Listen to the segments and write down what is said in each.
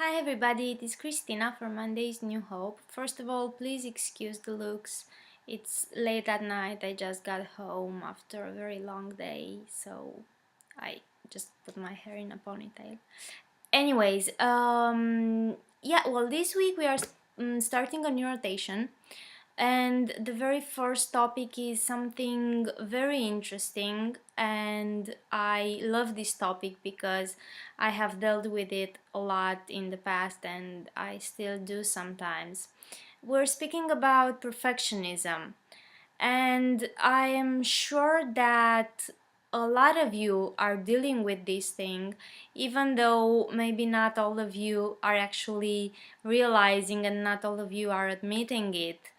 Hi everybody, it is Cristina for Monday's New Hope. First of all, please excuse the looks. It's late at night, I just got home after a very long day, so I just put my hair in a ponytail. Anyways, this week we are starting a new rotation, and the very first topic is something very interesting, and I love this topic because I have dealt with it a lot in the past and I still do sometimes. We're speaking about perfectionism, and I am sure that a lot of you are dealing with this thing, even though maybe not all of you are actually realizing and not all of you are admitting it.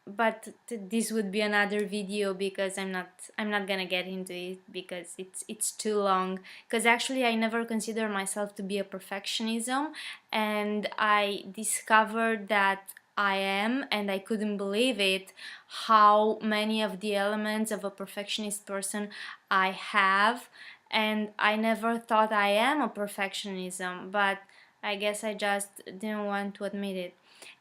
But this would be another video because I'm not gonna get into it because it's too long. Because actually I never consider myself to be a perfectionism, and I discovered that I am, and I couldn't believe it, how many of the elements of a perfectionist person I have, and I never thought I am a perfectionism, but I guess I just didn't want to admit it.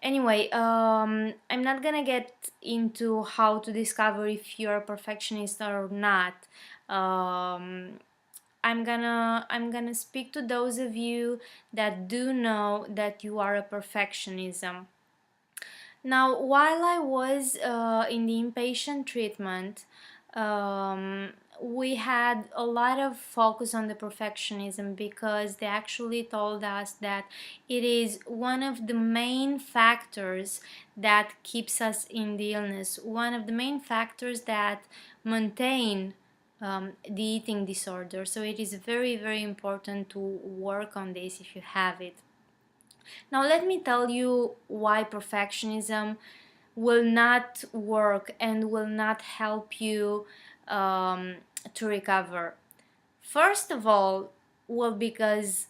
Anyway, I'm not gonna get into how to discover if you're a perfectionist or not. I'm gonna speak to those of you that do know that you are a perfectionism. Now, while I was in the inpatient treatment, um, we had a lot of focus on the perfectionism because they actually told us that it is one of the main factors that keeps us in the illness, one of the main factors that maintain the eating disorder. So it is very, very important to work on this if you have it. Now, let me tell you why perfectionism will not work and will not help you to recover. First of all, well, because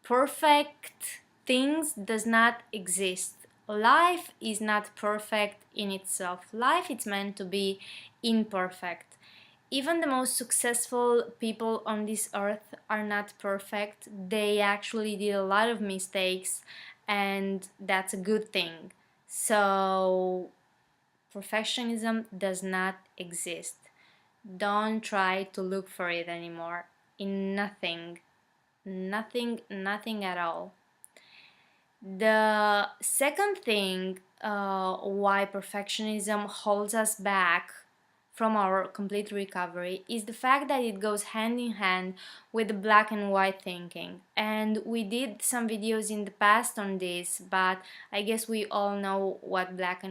perfect things does not exist. Life is not perfect in itself. Life is meant to be imperfect. Even the most successful people on this earth are not perfect. They actually did a lot of mistakes, and that's a good thing. So, perfectionism does not exist. Don't try to look for it anymore in nothing. Nothing at all. The second thing why perfectionism holds us back from our complete recovery is the fact that it goes hand in hand with the black and white thinking. And we did some videos in the past on this, but I guess we all know what black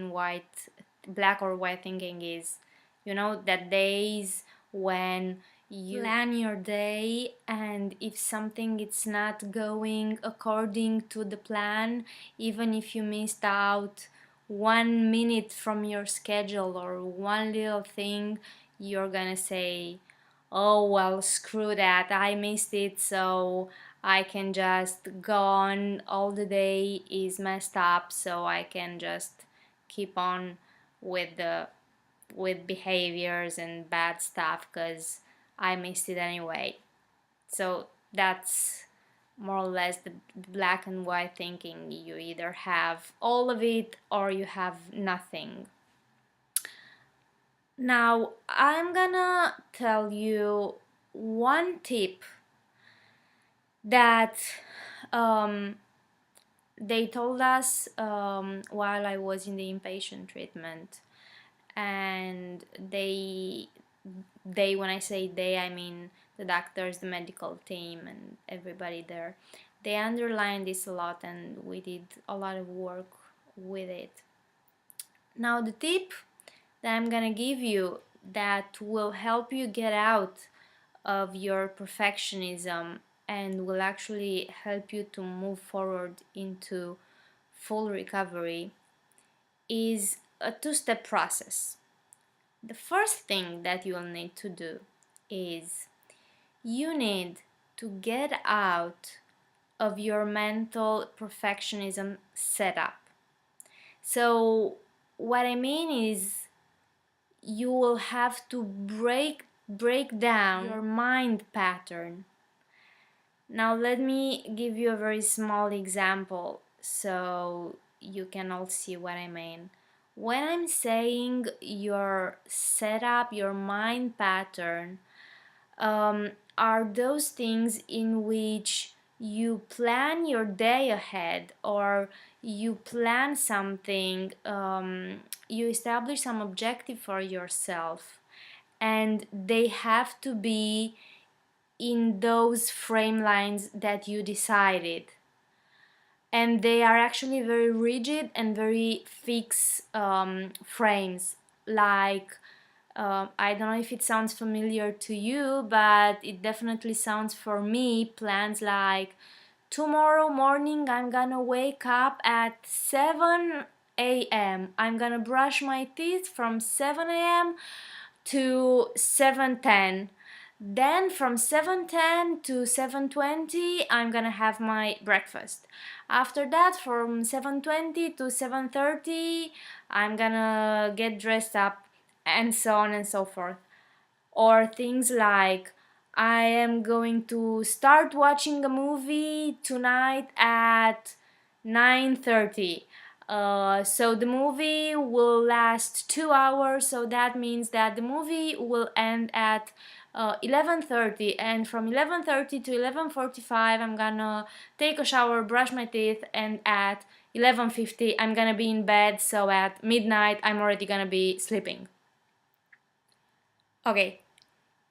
or white thinking is. You know, that days when you plan your day, and if something is not going according to the plan, even if you missed out 1 minute from your schedule or one little thing, you're gonna say, oh well, screw that, I missed it, so I can just go on. All the day is messed up, so I can just keep on with the behaviors and bad stuff because I missed it anyway. So that's more or less the black and white thinking. You either have all of it or you have nothing. Now, I'm gonna tell you one tip that um, they told us while I was in the inpatient treatment, and they, when I say they, I mean the doctors, the medical team, and everybody there. They underlined this a lot, and we did a lot of work with it. Now, the tip that I'm gonna give you that will help you get out of your perfectionism and will actually help you to move forward into full recovery is a two-step process. The first thing that you'll need to do is you need to get out of your mental perfectionism setup. So, what I mean is you will have to break down your mind pattern. Now let me give you a very small example so you can all see what I mean. When I'm saying your setup, your mind pattern, are those things in which you plan your day ahead, or you plan something, you establish some objective for yourself, and they have to be in those frame lines that you decided, and they are actually very rigid and very fixed frames, like I don't know if it sounds familiar to you, but it definitely sounds for me. Plans like tomorrow morning I'm gonna wake up at 7 a.m. I'm gonna brush my teeth from 7 a.m. to 7:10. Then from 7:10 to 7:20 I'm gonna have my breakfast. After that, from 7:20 to 7:30 I'm gonna get dressed up, and so on and so forth. Or things like I am going to start watching a movie tonight at 9:30. So the movie will last 2 hours, so that means that the movie will end at 11:30, and from 11:30 to 11:45 I'm gonna take a shower, brush my teeth, and at 11:50 I'm gonna be in bed, so at midnight I'm already gonna be sleeping. Okay,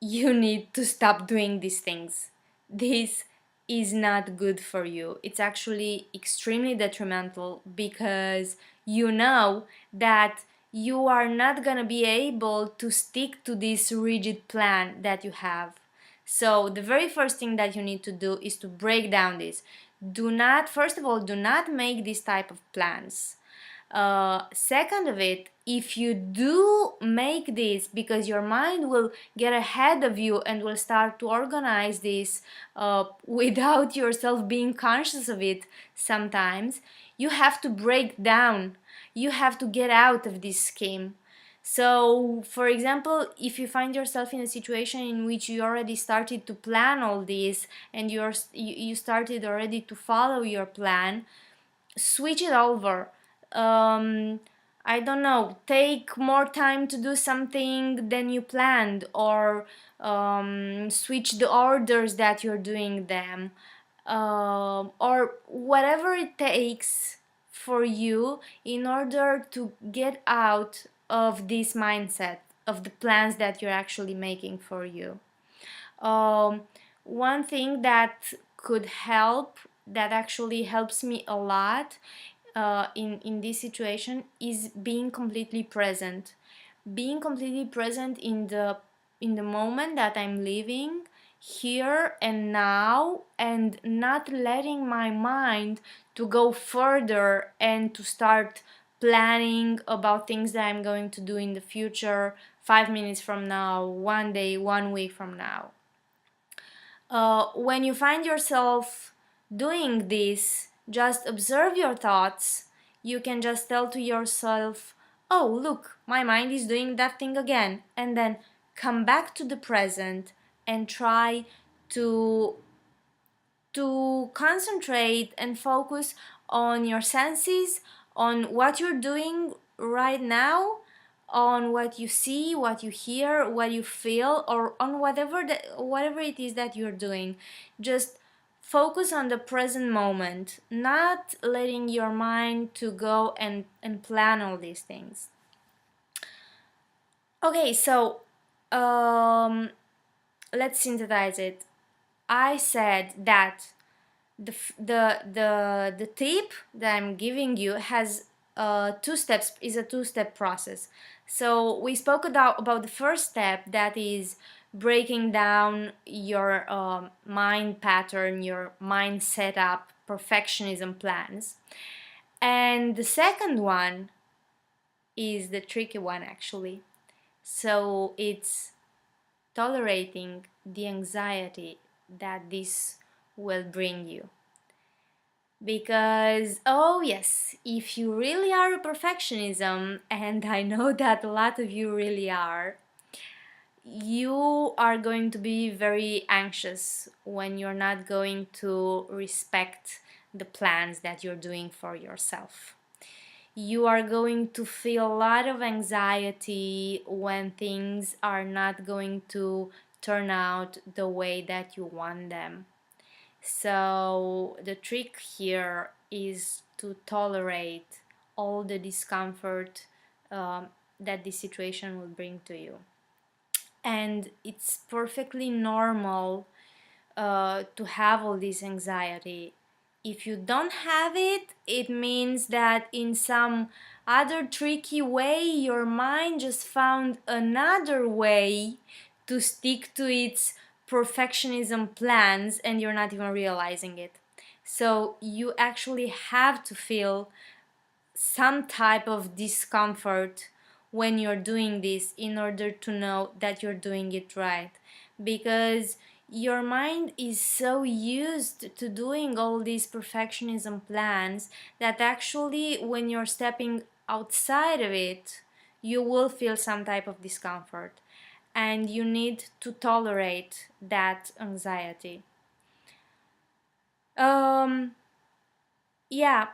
you need to stop doing these things. This is not good for you. It's actually extremely detrimental, because you know that you are not gonna be able to stick to this rigid plan that you have. So the very first thing that you need to do is to break down this. Do not, first of all, do not make this type of plans. Second of it, if you do make this, because your mind will get ahead of you and will start to organize this without yourself being conscious of it sometimes, you have to break down. You have to get out of this scheme. So, for example, if you find yourself in a situation in which you already started to plan all this, and you started already to follow your plan, switch it over. um, I don't know, take more time to do something than you planned, or switch the orders that you're doing them, or whatever it takes for you in order to get out of this mindset of the plans that you're actually making for you. um, One thing that could help, that actually helps me a lot in this situation, is being completely present. Being completely present in the moment that I'm living here and now, and not letting my mind to go further and to start planning about things that I'm going to do in the future, 5 minutes from now, one day, one week from now. When you find yourself doing this, just observe your thoughts. You can just tell to yourself, oh, look, my mind is doing that thing again. And then come back to the present and try to concentrate and focus on your senses, on what you're doing right now, on what you see, what you hear, what you feel, or on whatever it is that you're doing. Just focus on the present moment, not letting your mind to go and plan all these things. Okay, so um, let's synthesize it. I said that the tip that I'm giving you has a two-step process. So we spoke about the first step, that is breaking down your mind pattern, your mind setup, perfectionism plans. And the second one is the tricky one, actually. So it's tolerating the anxiety that this will bring you. Because, oh yes, if you really are a perfectionism, and I know that a lot of you really are, you are going to be very anxious when you're not going to respect the plans that you're doing for yourself. You are going to feel a lot of anxiety when things are not going to turn out the way that you want them. So the trick here is to tolerate all the discomfort that this situation will bring to you. And it's perfectly normal to have all this anxiety. If you don't have it, it means that in some other tricky way, your mind just found another way to stick to its perfectionism plans and you're not even realizing it. So you actually have to feel some type of discomfort when you're doing this in order to know that you're doing it right, because your mind is so used to doing all these perfectionism plans that actually when you're stepping outside of it you will feel some type of discomfort, and you need to tolerate that anxiety. um yeah.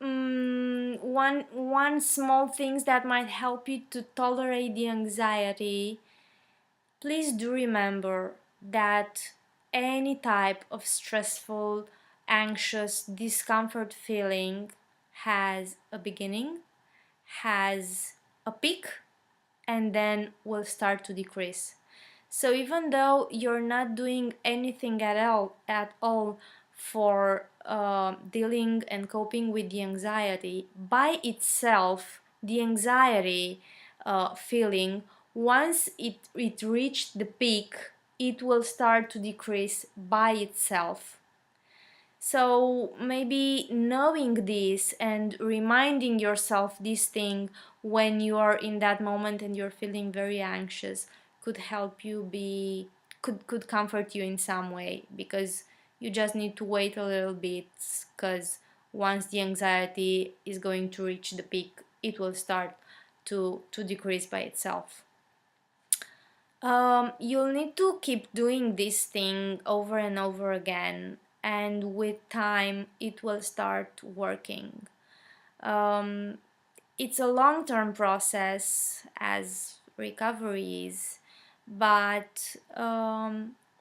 One small things that might help you to tolerate the anxiety. Please do remember that any type of stressful, anxious, discomfort feeling has a beginning, has a peak, and then will start to decrease. So even though you're not doing anything at all for dealing and coping with the anxiety by itself, the anxiety feeling, once it reached the peak, it will start to decrease by itself. So maybe knowing this and reminding yourself this thing when you are in that moment and you're feeling very anxious could help you be could comfort you in some way, because you just need to wait a little bit, because once the anxiety is going to reach the peak, it will start to decrease by itself. You'll need to keep doing this thing over and over again, and with time, it will start working. Um, it's a long term process, as recovery is, but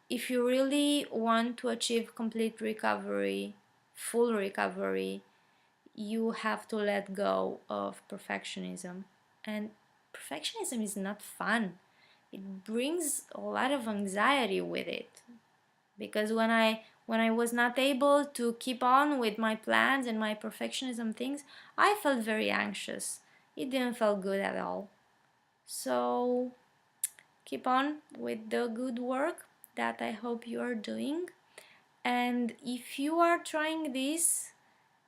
if you really want to achieve complete recovery, full recovery, you have to let go of perfectionism. And perfectionism is not fun. It brings a lot of anxiety with it, because when I was not able to keep on with my plans and my perfectionism things, I felt very anxious. It didn't feel good at all. So keep on with the good work that I hope you are doing. And if you are trying this,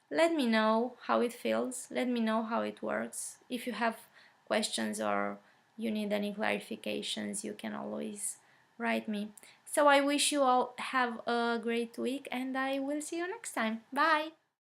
let me know how it feels. Let me know how it works. If you have questions or you need any clarifications, you can always write me. So I wish you all have a great week and I will see you next time. Bye!